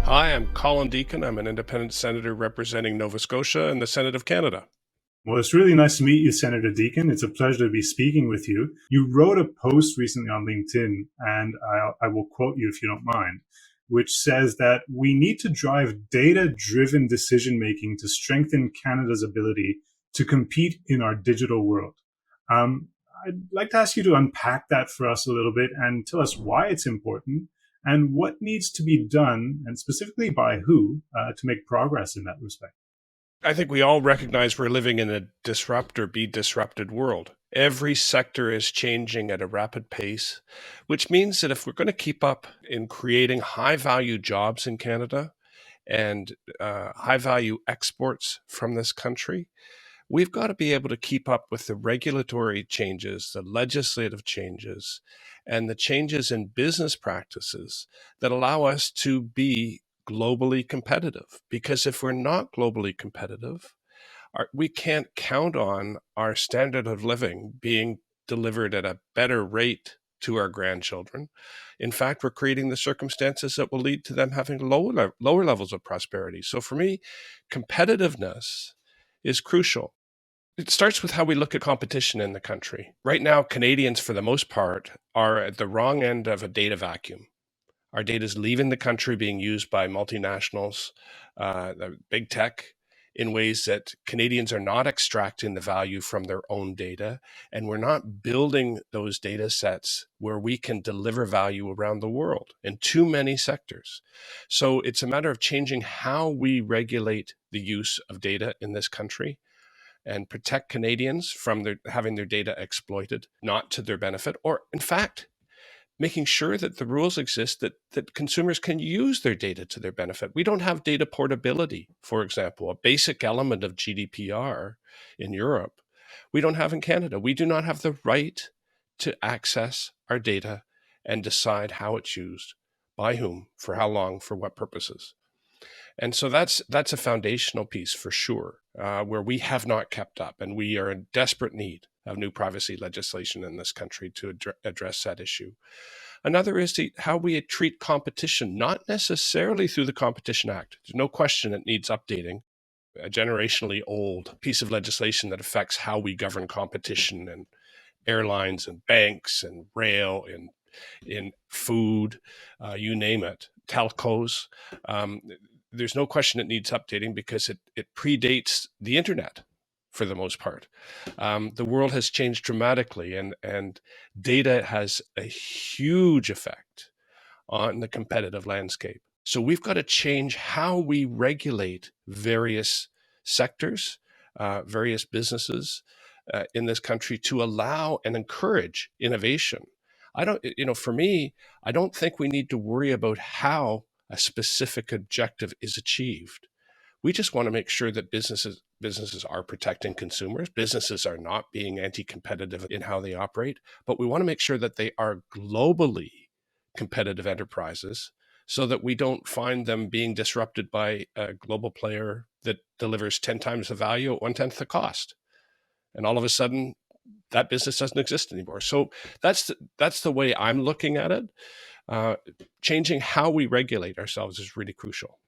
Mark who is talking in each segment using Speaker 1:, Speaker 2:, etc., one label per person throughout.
Speaker 1: Hi, I'm Colin Deacon. I'm an independent senator representing Nova Scotia in the Senate of Canada.
Speaker 2: Well, it's really nice to meet you, Senator Deacon. It's a pleasure to be speaking with you. You wrote a post recently on LinkedIn, and I will quote you if you don't mind, which says that we need to drive data-driven decision-making to strengthen Canada's ability to compete in our digital world. Um, I'd like to ask you to unpack that for us a little bit and tell us why it's important and what needs to be done, and specifically by who, to make progress in that respect.
Speaker 1: I think we all recognize we're living in a disrupt or be disrupted world. Every sector is changing at a rapid pace, which means that if we're going to keep up in creating high value jobs in Canada and high value exports from this country, we've got to be able to keep up with the regulatory changes, the legislative changes, and the changes in business practices that allow us to be globally competitive. Because if we're not globally competitive, we can't count on our standard of living being delivered at a better rate to our grandchildren. In fact, we're creating the circumstances that will lead to them having lower levels of prosperity. So for me, competitiveness is crucial. It starts with how we look at competition in the country. Right now, Canadians, for the most part, are at the wrong end of a data vacuum. Our data is leaving the country, being used by multinationals, big tech, in ways that Canadians are not extracting the value from their own data. And we're not building those data sets where we can deliver value around the world in too many sectors. So it's a matter of changing how we regulate the use of data in this country and protect Canadians from having their data exploited, not to their benefit, or in fact, making sure that the rules exist that consumers can use their data to their benefit. We don't have data portability, for example, a basic element of GDPR in Europe. We don't have in Canada. We do not have the right to access our data and decide how it's used, by whom, for how long, for what purposes. And so that's a foundational piece for sure, where we have not kept up, and we are in desperate need of new privacy legislation in this country to address that issue. Another is how we treat competition, not necessarily through the Competition Act. There's no question it needs updating. A generationally old piece of legislation that affects how we govern competition and airlines and banks and rail and in food, you name it, telcos. Um, there's no question it needs updating because it predates the internet for the most part. The world has changed dramatically, and data has a huge effect on the competitive landscape. So we've got to change how we regulate various sectors, various businesses in this country to allow and encourage innovation. For me, I don't think we need to worry about how a specific objective is achieved. We just want to make sure that businesses are protecting consumers. Businesses are not being anti-competitive in how they operate, but we want to make sure that they are globally competitive enterprises so that we don't find them being disrupted by a global player that delivers 10 times the value at 1/10 the cost. And all of a sudden, that business doesn't exist anymore. So that's the way I'm looking at it. Changing how we regulate ourselves is really crucial.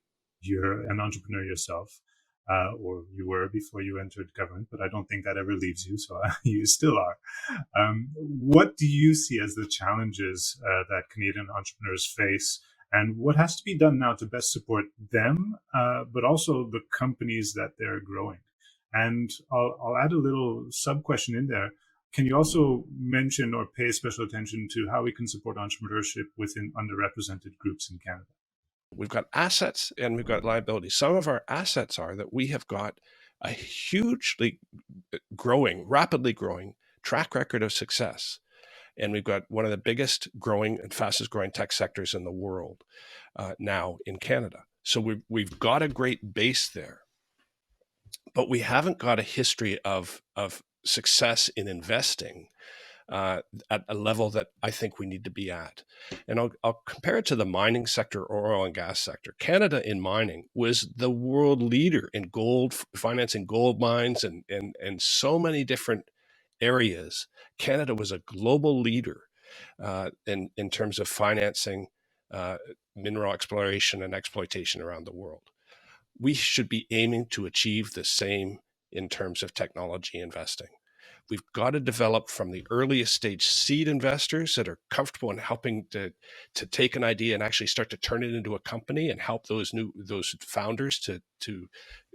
Speaker 2: You're an entrepreneur yourself, or you were before you entered government, but I don't think that ever leaves you, so you still are. What do you see as the challenges that Canadian entrepreneurs face, and what has to be done now to best support them, but also the companies that they're growing? And I'll add a little sub question in there. Can you also mention or pay special attention to how we can support entrepreneurship within underrepresented groups in Canada?
Speaker 1: We've got assets and we've got liabilities. Some of our assets are that we have got a hugely rapidly growing track record of success. And we've got one of the biggest growing and fastest growing tech sectors in the world now in Canada. So we've got a great base there, but we haven't got a history of success in investing at a level that I think we need to be at. And I'll compare it to the mining sector or oil and gas sector. Canada in mining was the world leader in gold, financing gold mines and so many different areas. Canada was a global leader in terms of financing uh, mineral exploration and exploitation around the world. We should be aiming to achieve the same in terms of technology investing. We've got to develop from the earliest stage seed investors that are comfortable in helping to take an idea and actually start to turn it into a company and help those founders to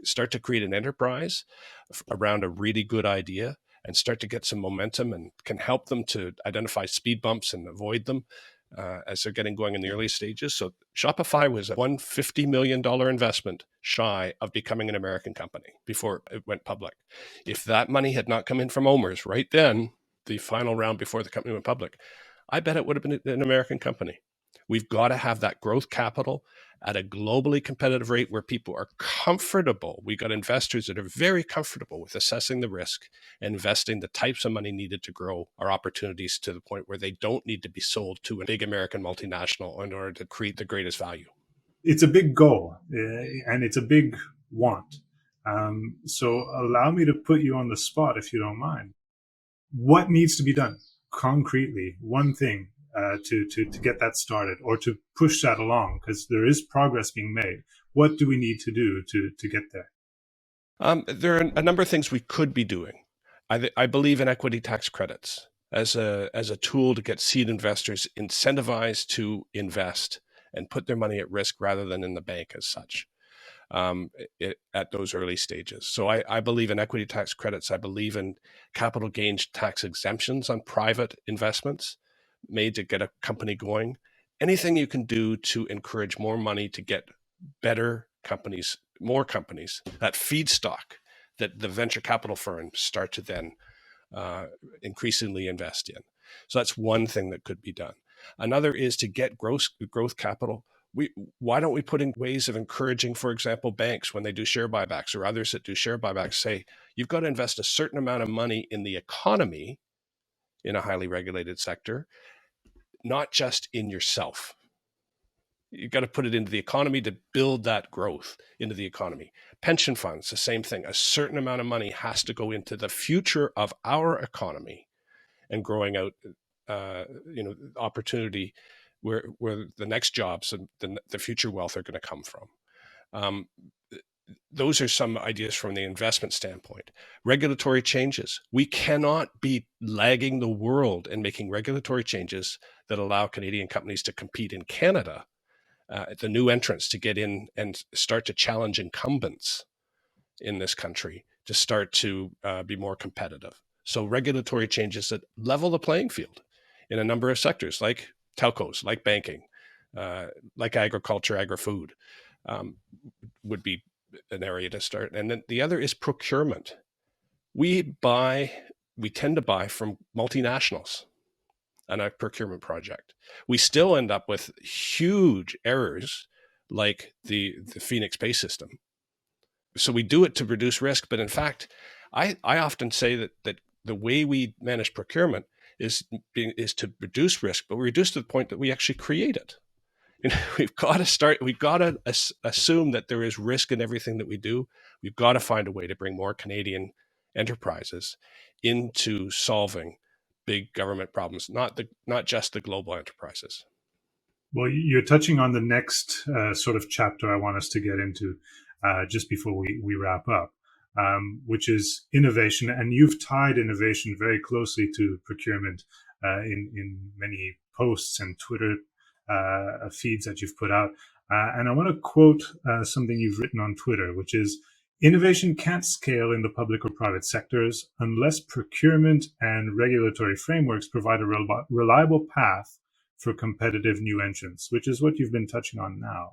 Speaker 1: start to create an enterprise around a really good idea and start to get some momentum, and can help them to identify speed bumps and avoid them as they're getting going in the early stages. So Shopify was a $150 million investment shy of becoming an American company before it went public. If that money had not come in from OMERS right then, the final round before the company went public, I bet it would have been an American company. We've got to have that growth capital at a globally competitive rate where people are comfortable. We've got investors that are very comfortable with assessing the risk and investing the types of money needed to grow our opportunities to the point where they don't need to be sold to a big American multinational in order to create the greatest value.
Speaker 2: It's a big goal, and it's a big want. So allow me to put you on the spot, if you don't mind. What needs to be done concretely? One thing to get that started, or to push that along, because there is progress being made. What do we need to do to get there?
Speaker 1: There are a number of things we could be doing. I believe in equity tax credits as a tool to get seed investors incentivized to invest and put their money at risk rather than in the bank as such. At those early stages. So I believe in equity tax credits. I believe in capital gains tax exemptions on private investments made to get a company going. Anything you can do to encourage more money to get better companies, more companies, that feedstock that the venture capital firms start to then increasingly invest in. So that's one thing that could be done. Another is to get growth capital. Why don't we put in ways of encouraging, for example, banks when they do share buybacks or others that do share buybacks, say, you've got to invest a certain amount of money in the economy in a highly regulated sector, not just in yourself. You've got to put it into the economy to build that growth into the economy. Pension funds, the same thing. A certain amount of money has to go into the future of our economy and growing out, opportunity where the next jobs and the future wealth are going to come from. Um, those are some ideas from the investment standpoint. Regulatory changes. We cannot be lagging the world and making regulatory changes that allow Canadian companies to compete in Canada, the new entrants to get in and start to challenge incumbents in this country to start to be more competitive. So regulatory changes that level the playing field in a number of sectors, like telcos, like banking, like agriculture, agri-food, would be an area to start. And then the other is procurement. We tend to buy from multinationals on a procurement project. We still end up with huge errors like the Phoenix Pay system. So we do it to reduce risk, but in fact, I often say that the way we manage procurement is to reduce risk, but we reduce to the point that we actually create it. We've got to assume that there is risk in everything that we do. We've got to find a way to bring more Canadian enterprises into solving big government problems, not just the global enterprises.
Speaker 2: Well, you're touching on the next sort of chapter I want us to get into just before we wrap up, which is innovation. And you've tied innovation very closely to procurement in many posts and Twitter feeds that you've put out. And I want to quote something you've written on Twitter, which is, innovation can't scale in the public or private sectors unless procurement and regulatory frameworks provide a reliable path for competitive new entrants, which is what you've been touching on now.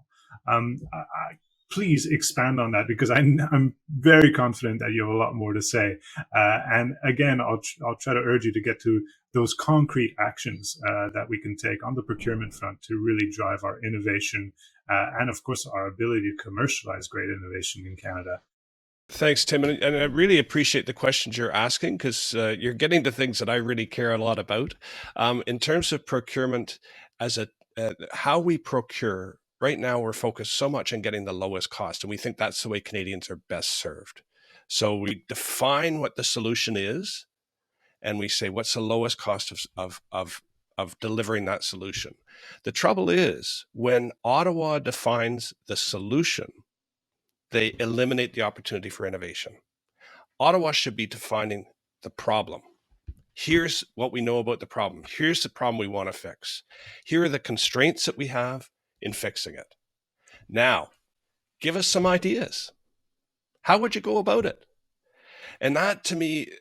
Speaker 2: Please expand on that, because I'm very confident that you have a lot more to say. And again, I'll try to urge you to get to those concrete actions that we can take on the procurement front to really drive our innovation and, of course, our ability to commercialize great innovation in Canada.
Speaker 1: Thanks, Tim. And I really appreciate the questions you're asking, because you're getting to things that I really care a lot about. In terms of procurement, how we procure, right now we're focused so much on getting the lowest cost, and we think that's the way Canadians are best served. So we define what the solution is, and we say, what's the lowest cost of of delivering that solution. The trouble is, when Ottawa defines the solution, they eliminate the opportunity for innovation. Ottawa should be defining the problem. Here's what we know about the problem. Here's the problem we want to fix. Here are the constraints that we have in fixing it. Now, give us some ideas. How would you go about it? And that, to me,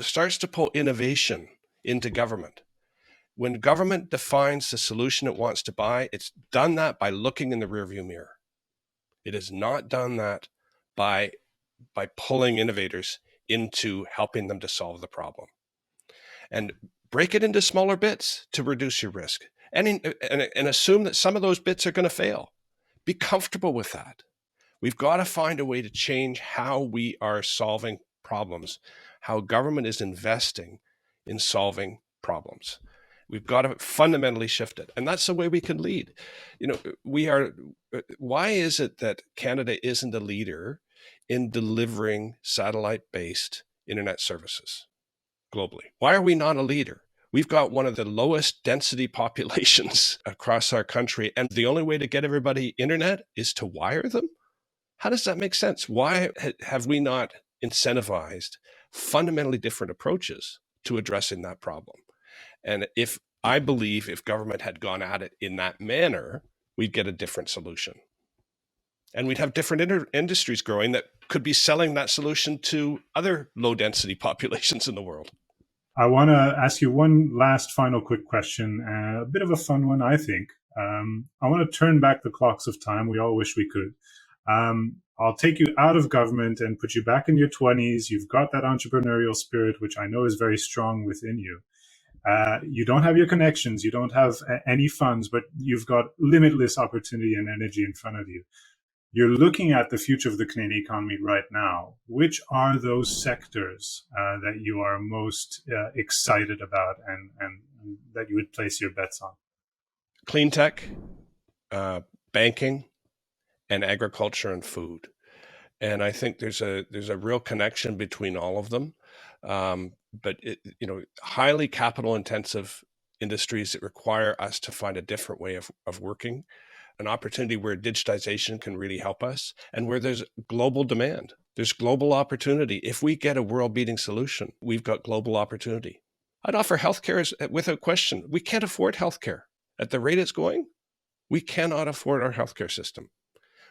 Speaker 1: starts to pull innovation into government. When government defines the solution it wants to buy, it's done that by looking in the rearview mirror. It has not done that by pulling innovators into helping them to solve the problem. And break it into smaller bits to reduce your risk. And assume that some of those bits are going to fail. Be comfortable with that. We've got to find a way to change how we are solving problems, how government is investing in solving problems. We've got to fundamentally shift it. And that's the way we can lead. Why is it that Canada isn't a leader in delivering satellite-based internet services globally? Why are we not a leader? We've got one of the lowest density populations across our country, and the only way to get everybody internet is to wire them? How does that make sense? Why have we not incentivized fundamentally different approaches to addressing that problem? And I believe if government had gone at it in that manner, we'd get a different solution. And we'd have different industries growing that could be selling that solution to other low density populations in the world.
Speaker 2: I want to ask you one last final quick question, a bit of a fun one, I think. I want to turn back the clocks of time. We all wish we could. I'll take you out of government and put you back in your 20s. You've got that entrepreneurial spirit, which I know is very strong within you. You don't have your connections. You don't have any funds, but you've got limitless opportunity and energy in front of you. You're looking at the future of the Canadian economy right now. Which are those sectors that you are most excited about and that you would place your bets on?
Speaker 1: Clean tech, banking, and agriculture and food. And I think there's a real connection between all of them. But highly capital intensive industries that require us to find a different way of working, an opportunity where digitization can really help us, and where there's global demand. There's global opportunity. If we get a world-beating solution, we've got global opportunity. I'd offer healthcare without question. We can't afford healthcare. At the rate it's going, we cannot afford our healthcare system.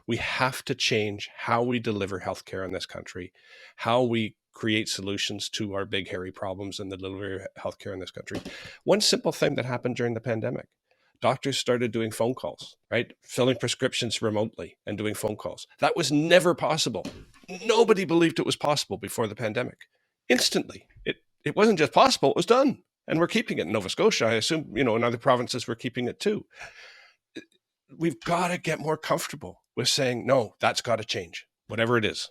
Speaker 1: We have to change how we deliver healthcare in this country, how we create solutions to our big, hairy problems in the delivery of healthcare in this country. One simple thing that happened during the pandemic, doctors started doing phone calls, right? Filling prescriptions remotely and doing phone calls. That was never possible. Nobody believed it was possible before the pandemic. Instantly, it wasn't just possible, it was done. And we're keeping it in Nova Scotia. I assume, in other provinces, we're keeping it too. We've got to get more comfortable with saying, no, that's got to change, whatever it is.